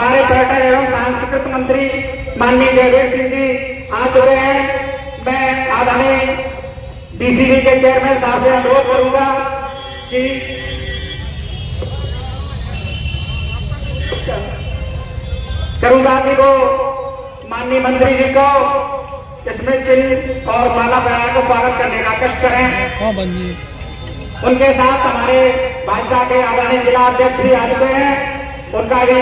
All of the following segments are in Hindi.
हमारे पर्यटन एवं सांस्कृतिक मंत्री माननीय जयवीर सिंह जी आ चुके हैं। मैं आदरणीय डीसीबी के चेयरमैन साहब से अनुरोध करूंगा कि वो माननीय मंत्री जी को इसमें चिन्ह और माला पहनाकर स्वागत करने का कष्ट करें। उनके साथ हमारे भाजपा के आदरणीय जिला अध्यक्ष भी आ चुके हैं, उनका भी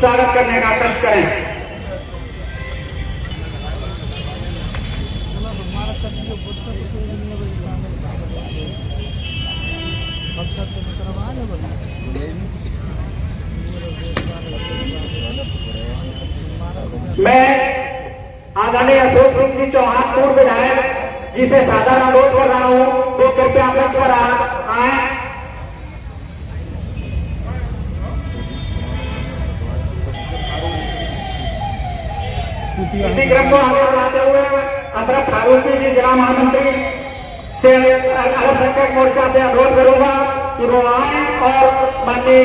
स्वागत करने का कष्ट करें। मैं आदरणीय अशोक सिंह जी चौहान पूर्व विधायक जी से सादर अनुरोध कर रहा हूं, तो कृपया मंच पर आए। इसी क्रम को आगे बढ़ाते हुए अशरफ फारूकी जी जिला महामंत्री से अल्पसंख्यक मोर्चा से अनुरोध करूंगा कि वो आए और माननीय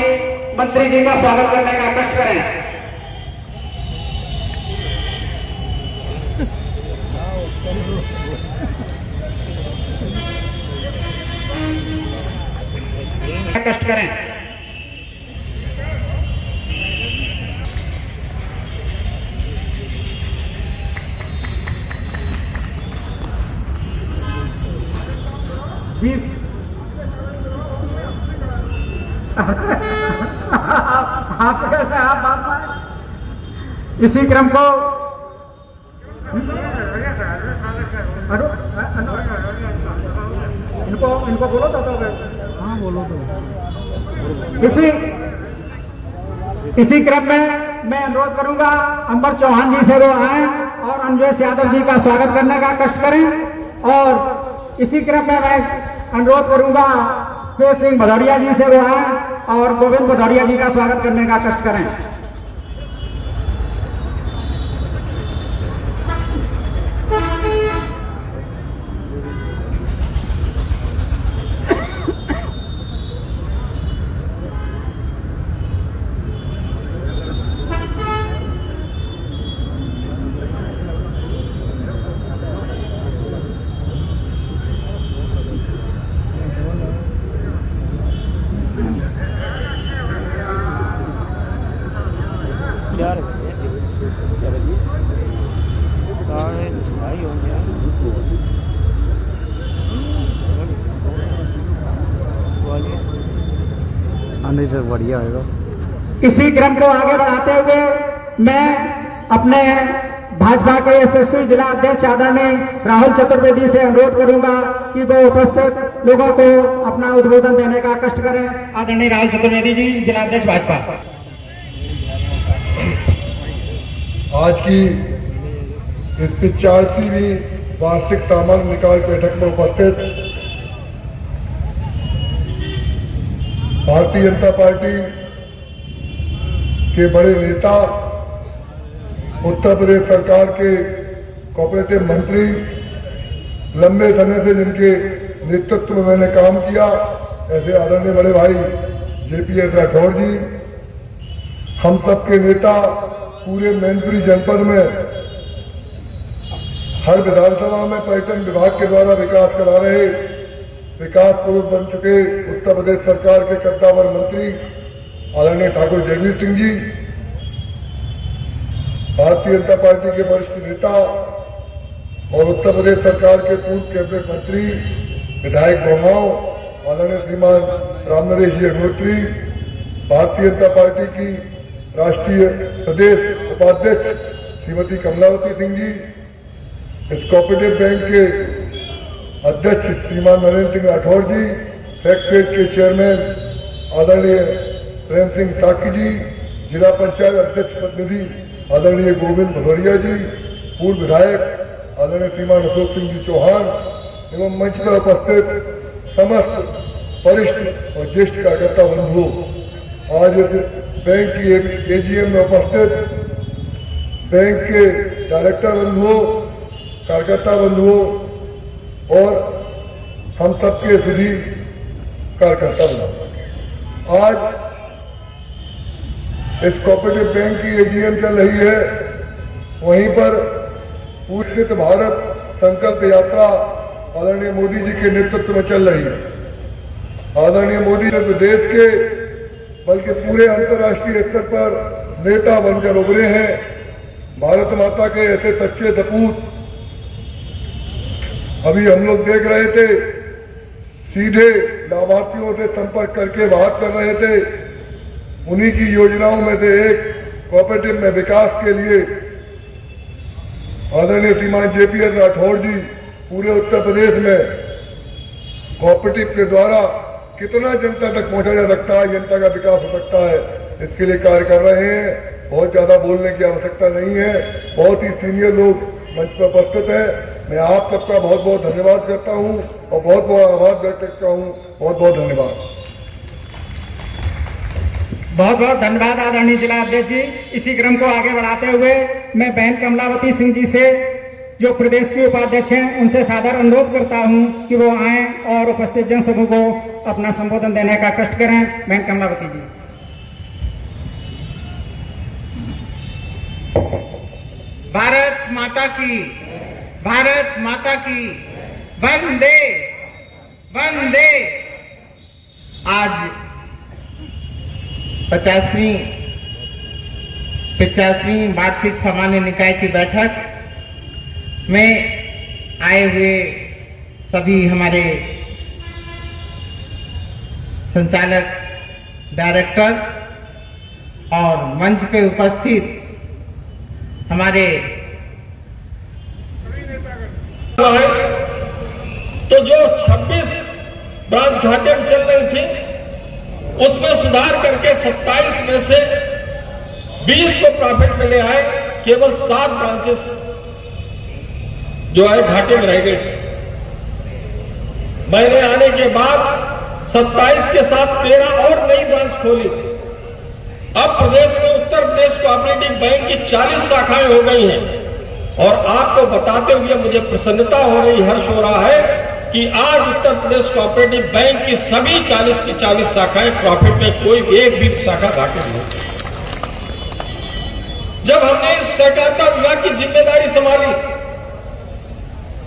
मंत्री जी का स्वागत करने का कष्ट करें। कष्ट करें। जी आप इसी क्रम को इनको बोलो तो हाँ बोलो तो इसी क्रम में मैं अनुरोध करूंगा अंबर चौहान जी से वो आए और अंजय यादव जी का स्वागत करने का कष्ट करें। और इसी क्रम में मैं अनुरोध करूंगा शेर सिंह भदौरिया जी से वो आए और गोविंद भदौरिया जी का स्वागत करने का कष्ट करें। नहीं सर, बढ़िया होगा। इसी क्रम को आगे बढ़ाते हुए मैं अपने भाजपा के यशस्वी जिला अध्यक्ष आदरणीय राहुल चतुर्वेदी से अनुरोध करूंगा कि वो उपस्थित लोगों को अपना उद्बोधन देने का कष्ट करें। आदरणीय राहुल चतुर्वेदी जी, जिला अध्यक्ष भाजपा। आज की इस 45वीं वार्षिक सामान्य निकाय बैठक में उपस्थित भारतीय जनता पार्टी के बड़े नेता, उत्तर प्रदेश सरकार के कोऑपरेटिव मंत्री, लंबे समय से जिनके नेतृत्व में मैंने काम किया, ऐसे आदरणीय बड़े भाई JPS राठौर जी, हम सबके नेता, पूरे मैनपुरी जनपद में हर विधानसभा में पर्यटन विभाग के द्वारा विकास करा रहे विकास पुरुष बन चुके उत्तर प्रदेश सरकार के कद्दावर मंत्री आदरणीय ठाकुर जयवीर सिंह जी, भारतीय जनता पार्टी के वरिष्ठ नेता और उत्तर प्रदेश सरकार के पूर्व कैबिनेट मंत्री विधायक बहुमाओं आदरणीय श्रीमान राम नरेश जी अग्निहोत्री, भारतीय जनता पार्टी की राष्ट्रीय प्रदेश उपाध्यक्ष श्रीमती कमलावती सिंह जी, इस कोऑपरेटिव बैंक के अध्यक्ष श्रीमान नरेंद्र सिंह राठौर जी, फैक्टरेट के चेयरमैन आदरणीय प्रेम सिंह साकी जी, जिला पंचायत अध्यक्ष प्रतिनिधि आदरणीय गोविंद भदौरिया जी, पूर्व विधायक आदरणीय श्रीमान अशोक सिंह जी चौहान एवं मंच पर उपस्थित समस्त वरिष्ठ और ज्येष्ठ कार्यकर्ता बंधुओं, आज इस बैंक की AGM में उपस्थित बैंक के डायरेक्टर बंधुओं, कार्यकर्ता बंधुओं और हम सबके सुधी कार्यकर्ता बंधु, आज इस कोऑपरेटिव बैंक की एजीएम चल रही है। वहीं पर विकसित भारत संकल्प यात्रा आदरणीय मोदी जी के नेतृत्व में चल रही है। आदरणीय मोदी सिर्फ देश के बल्कि पूरे अंतर्राष्ट्रीय स्तर पर नेता बनकर उभरे हैं। भारत माता के ऐसे सच्चे सपूत अभी हम लोग देख रहे थे, सीधे लाभार्थियों से संपर्क करके बात कर रहे थे। उन्हीं की योजनाओं में से एक कोऑपरेटिव में विकास के लिए आदरणीय श्रीमान JPS राठौड़ जी पूरे उत्तर प्रदेश में कोऑपरेटिव के द्वारा कितना जनता तक पहुंचा जा सकता है, जनता का विकास हो सकता है, इसके लिए कार्य कर रहे हैं। बहुत ज्यादा बोलने की आवश्यकता नहीं है, बहुत ही सीनियर लोग मंच पर उपस्थित है। मैं आप सबका बहुत बहुत धन्यवाद करता हूं और बहुत बहुत आभार व्यक्त करता हूं। बहुत बहुत धन्यवाद। बहुत बहुत धन्यवाद आदरणीय जिला अध्यक्ष जी। इसी क्रम को आगे बढ़ाते हुए मैं बहन कमलावती सिंह जी से, जो प्रदेश के उपाध्यक्ष हैं, उनसे सादर अनुरोध करता हूं कि वो आएं और उपस्थित जनसमूह को अपना संबोधन देने का कष्ट करें। बहन कमलावती जी। भारत माता की, भारत माता की वंदे वंदे। आज 50वीं वार्षिक सामान्य निकाय की बैठक में आए हुए सभी हमारे संचालक, डायरेक्टर और मंच पे उपस्थित हमारे तो जो 26 ब्रांच घाटे में चल रही थी उसमें सुधार करके 27 में से 20 को प्रॉफिट में ले आए। केवल 7 ब्रांचेस जो है घाटे में रह गई। मैंने आने के बाद 27 के साथ 13 और नई ब्रांच खोली। अब प्रदेश में उत्तर प्रदेश कोऑपरेटिव बैंक की 40 शाखाएं हो गई हैं। और आपको बताते हुए मुझे प्रसन्नता हो रही, हर्ष हो रहा है कि आज उत्तर प्रदेश कोऑपरेटिव बैंक की सभी 40 की 40 शाखाएं प्रॉफिट में, कोई एक भी शाखा घाटे नहीं। जब हमने इस सहकारिता विभाग की जिम्मेदारी संभाली,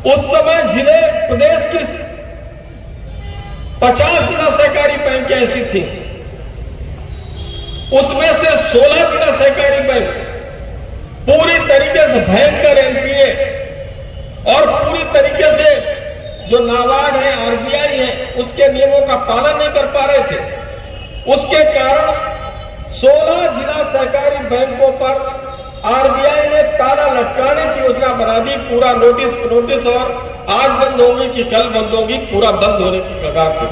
उस समय जिले प्रदेश की 50 जिला सहकारी बैंक ऐसी थी, उसमें से 16 जिला सहकारी बैंक पूरी तरीके से भयंकर एनपीए और पूरी तरीके से जो नाबार्ड है, आरबीआई है, उसके नियमों का पालन नहीं कर पा रहे थे। उसके कारण 16 जिला सहकारी बैंकों पर आरबीआई ने ताला लटकाने की योजना बना दी। पूरा नोटिस और आज बंद होगी कि कल बंद होगी, पूरा बंद होने की कगार पे।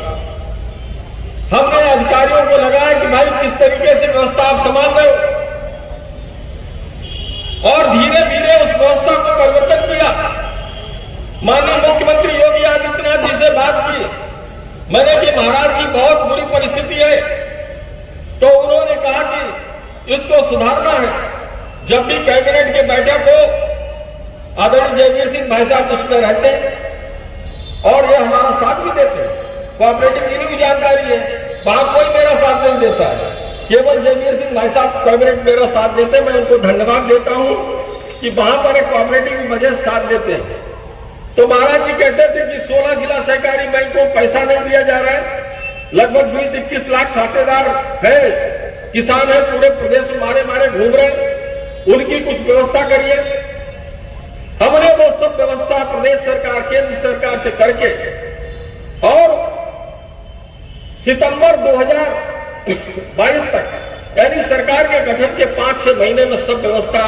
हमने अधिकारियों को लगाया कि भाई किस तरीके से व्यवस्था आप संभाल रहे हो, और धीरे धीरे उस व्यवस्था को परिवर्तन किया। माननीय मुख्यमंत्री योगी आदित्यनाथ जी से बात की मैंने कि महाराज जी बहुत बुरी परिस्थिति है, तो उन्होंने कहा कि इसको सुधारना है। जब भी कैबिनेट की बैठक हो, आदरणीय जयवीर सिंह भाई साहब उसमें रहते हैं और ये हमारा साथ भी देते हैं। कोऑपरेटिव की भी जानकारी है, वहां कोई मेरा साथ नहीं देता है, केवल जयवीर सिंह भाई साहब कैबिनेट मेरा साथ देते हैं। मैं उनको धन्यवाद देता हूं कि वहां पर एक कोऑपरेटिव की वजह से साथ देते हैं। तो महाराज जी कहते थे कि 16 जिला सहकारी बैंक को पैसा नहीं दिया जा रहा है, लगभग 20-21 लाख खातेदार है, किसान है, पूरे प्रदेश में मारे मारे घूम रहे, उनकी कुछ व्यवस्था करिए। हमने वो सब व्यवस्था प्रदेश सरकार, केंद्र सरकार से करके और सितंबर 2022 तक यानी सरकार के गठन के 5-6 महीने में सब व्यवस्था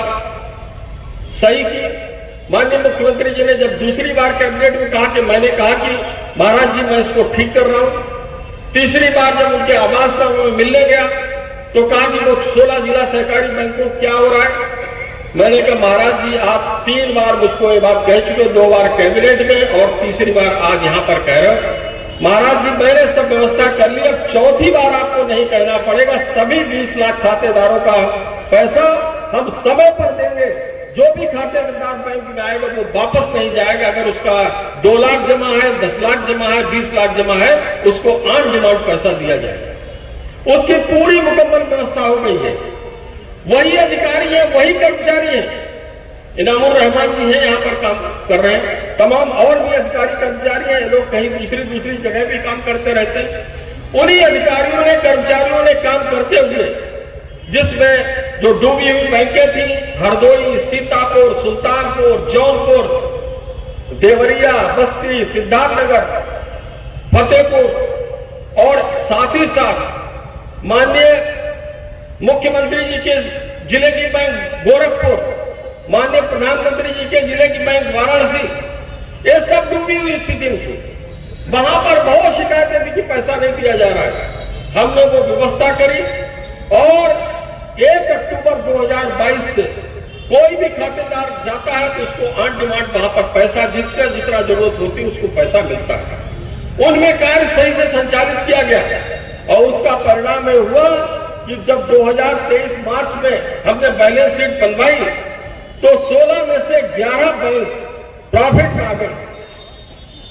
सही की। माननीय मुख्यमंत्री जी ने जब दूसरी बार कैबिनेट में कहा कि मैंने कहा कि महाराज जी मैं इसको ठीक कर रहा हूं। तीसरी बार जब उनके आवास पर मिलने गया तो कहा कि वो 16 जिला सहकारी बैंकों क्या हो रहा है। मैंने कहा महाराज जी आप 3 बार मुझको ये बात कह चुके, 2 बार कैबिनेट में और तीसरी बार आज यहां पर कह रहे हो। महाराज जी मैंने सब व्यवस्था कर ली, अब चौथी बार आपको नहीं कहना पड़ेगा। सभी 20 लाख खातेदारों का पैसा हम समय पर देंगे। जो भी खातेदार बैंक में आएगा वो वापस नहीं जाएगा। अगर उसका 2 लाख जमा है, 10 लाख जमा है, 20 लाख जमा है, उसको ऑन डिमांड पैसा दिया जाएगा। उसकी पूरी मुकम्मल व्यवस्था हो गई है। वही अधिकारी हैं, वही कर्मचारी हैं। इनामुर रहमान जी हैं, यहाँ पर काम कर रहे हैं, तमाम और भी अधिकारी कर्मचारी हैं, लोग कहीं दूसरी जगह भी काम करते रहते हैं। उन्हीं अधिकारियों ने, कर्मचारियों ने काम करते हुए, जिसमें जो डूबी हुई बैंकें थी, हरदोई, सीतापुर, सुल्तानपुर, जौनपुर, देवरिया, बस्ती, सिद्धार्थनगर, फतेहपुर और साथ ही साथ माननीय मुख्यमंत्री जी के जिले की बैंक गोरखपुर, माननीय प्रधानमंत्री जी के जिले की बैंक वाराणसी, ये सब डूबी हुई स्थिति में थी। वहां पर बहुत शिकायतें थी कि पैसा नहीं दिया जा रहा है। हमने वो व्यवस्था करी और 1 अक्टूबर 2022 से कोई भी खातेदार जाता है तो उसको ऑन डिमांड वहां पर पैसा, जिसका जितना जरूरत होती है उसको पैसा मिलता है। उनमें कार्य सही से संचालित किया गया और उसका परिणाम यह हुआ कि जब 2023 मार्च में हमने बैलेंस शीट बनवाई तो 16 में से 11 बैंक प्रॉफिट में आ गए।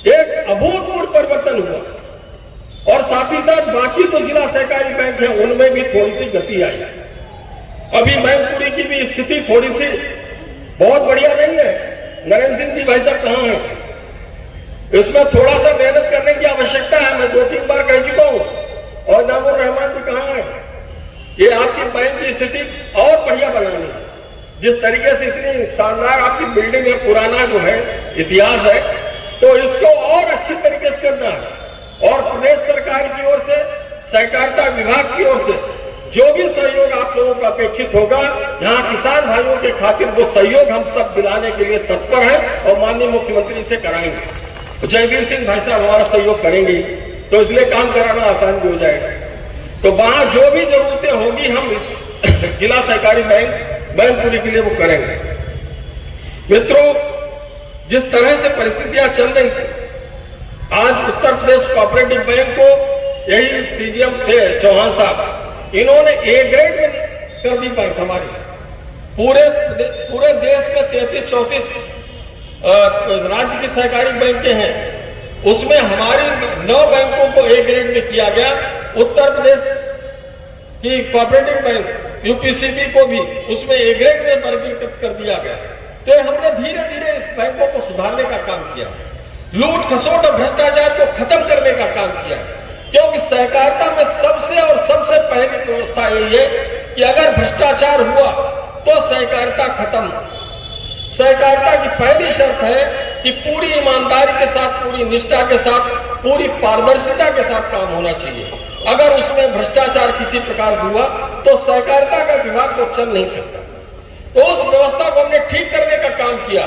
एक अभूतपूर्व परिवर्तन हुआ और साथ ही साथ बाकी तो जिला सहकारी बैंक है, उनमें भी थोड़ी सी गति आई। अभी मैनपुरी की भी स्थिति थोड़ी सी बहुत बढ़िया नहीं है। नरेंद्र सिंह जी भाई साहब कहां हैं? इसमें थोड़ा सा मेहनत करने की आवश्यकता है, मैं 2-3 बार कह चुका हूं। और इनामुर रहमान जी कहां है? ये आपकी बैंक की स्थिति और बढ़िया बनानी है। जिस तरीके से इतनी शानदार आपकी बिल्डिंग है, पुराना जो है इतिहास है, तो इसको और अच्छी तरीके से करना है। और प्रदेश सरकार की ओर से, सहकारिता विभाग की ओर से जो भी सहयोग आप लोगों का अपेक्षित होगा, यहाँ किसान भाइयों के खातिर वो सहयोग हम सब दिलाने के लिए तत्पर है और माननीय मुख्यमंत्री से कराएंगे। जयवीर सिंह भाई साहब हमारा सहयोग करेंगे, तो इसलिए काम कराना आसान भी हो जाएगा। तो वहां जो भी जरूरतें होगी हम इस जिला सहकारी बैंक मैनपुरी के लिए वो करेंगे। मित्रों, जिस तरह से परिस्थितियां चल रही थी, आज उत्तर प्रदेश कोऑपरेटिव बैंक को यही सीजीएम थे चौहान साहब, इन्होंने ए ग्रेड में कर दी बैंक हमारी। पूरे देश में 33-34 राज्य की सहकारी बैंकें हैं, उसमें हमारी 9 बैंकों को ए ग्रेड में किया गया। उत्तर प्रदेश की कोऑपरेटिव बैंक यूपीसीबी को भी उसमें ए ग्रेड में वर्गीकृत कर दिया गया। तो हमने धीरे धीरे इस बैंकों को सुधारने का काम किया, लूट खसोट और भ्रष्टाचार को खत्म करने का काम किया, क्योंकि सहकारिता में सबसे पहली व्यवस्था यही है कि अगर भ्रष्टाचार हुआ तो सहकारिता खत्म। सहकारिता की पहली शर्त है कि पूरी ईमानदारी के साथ, पूरी निष्ठा के साथ, पूरी पारदर्शिता के साथ काम होना चाहिए। अगर उसमें भ्रष्टाचार किसी प्रकार से हुआ तो सहकारिता का विभाग तो चल नहीं सकता। तो उस व्यवस्था को हमने ठीक करने का काम किया।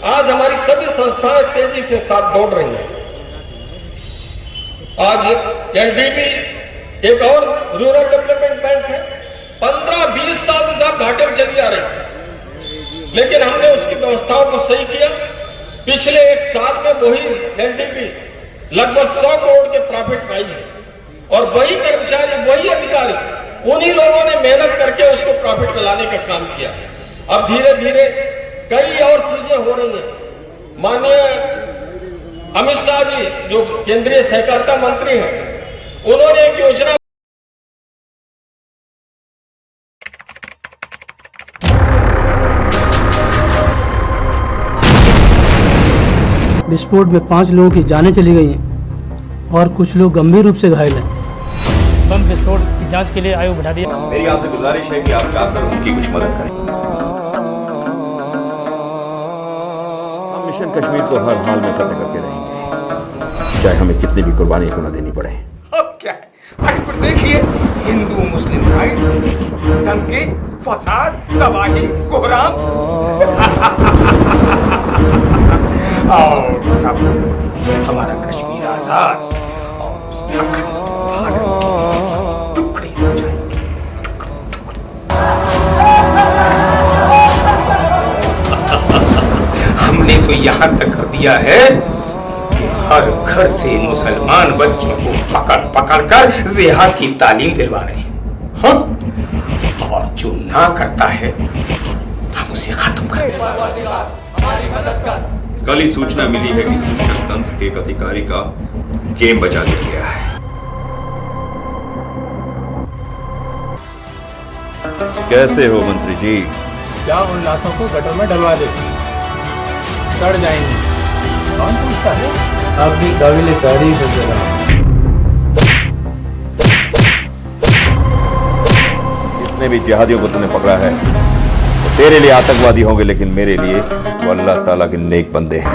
आज हमारी सभी संस्थाएं तेजी से साथ दौड़ रही हैं। आज एलडीबी एक और रूरल डेवलपमेंट बैंक है, 15-20 साल से साहब घाटे में चली आ रही थी, लेकिन हमने उसकी व्यवस्थाओं को सही किया। पिछले 1 साल में वही एलडीबी लगभग 100 करोड़ के प्रॉफिट पाई है और वही कर्मचारी, वही अधिकारी, उन्हीं लोगों ने मेहनत करके उसको प्रॉफिट में लाने का काम किया। अब धीरे धीरे कई और चीजें हो रही हैं। माननीय अमित शाह जी जो केंद्रीय सहकारिता मंत्री हैं, उन्होंने एक योजना विस्फोट में 5 लोगों की जानें चली गई हैं और कुछ लोग गंभीर रूप से घायल हैं। बम विस्फोट की जांच के लिए आयोग बढ़ा दिया। मेरी आपसे गुजारिश है कि आप जाकर उनकी कुछ मदद करें। हम मिशन कश्मीर को हर हाल में फतेह करके रहेंगे, चाहे हमें कितनी भी कुर्बानी क्यों न देनी पड़े। अब क्या है भाई, पर देखिए हिंदू मुस्लिम राइट्स, दंगे, फसाद, तबाही, कोहराम और तब हमारा कश्मीर आजाद और उस अखंड भारत के टुकड़े हो जाएंगे। हमने तो यहाँ तक कर दिया है कि हर घर से मुसलमान बच्चों को पकड़ पकड़ कर जिहाद की तालीम दिलवा रहे हैं। हाँ? और जो ना करता है हम उसे खत्म कर देंगे। कल ही सूचना मिली है कि सूचना तंत्र के एक अधिकारी का गेम बजा दिया गया है। कैसे हो मंत्री जी? क्या उन लाशों को गटर में डलवा दे, सड़ जाएंगे। कौन पूछता है? आपकी काबिल तारीफ है जनाब। जितने भी जिहादियों को तूने पकड़ा है वो तेरे लिए आतंकवादी होंगे, लेकिन मेरे लिए वो अल्लाह ताला के नेक बंदे हैं।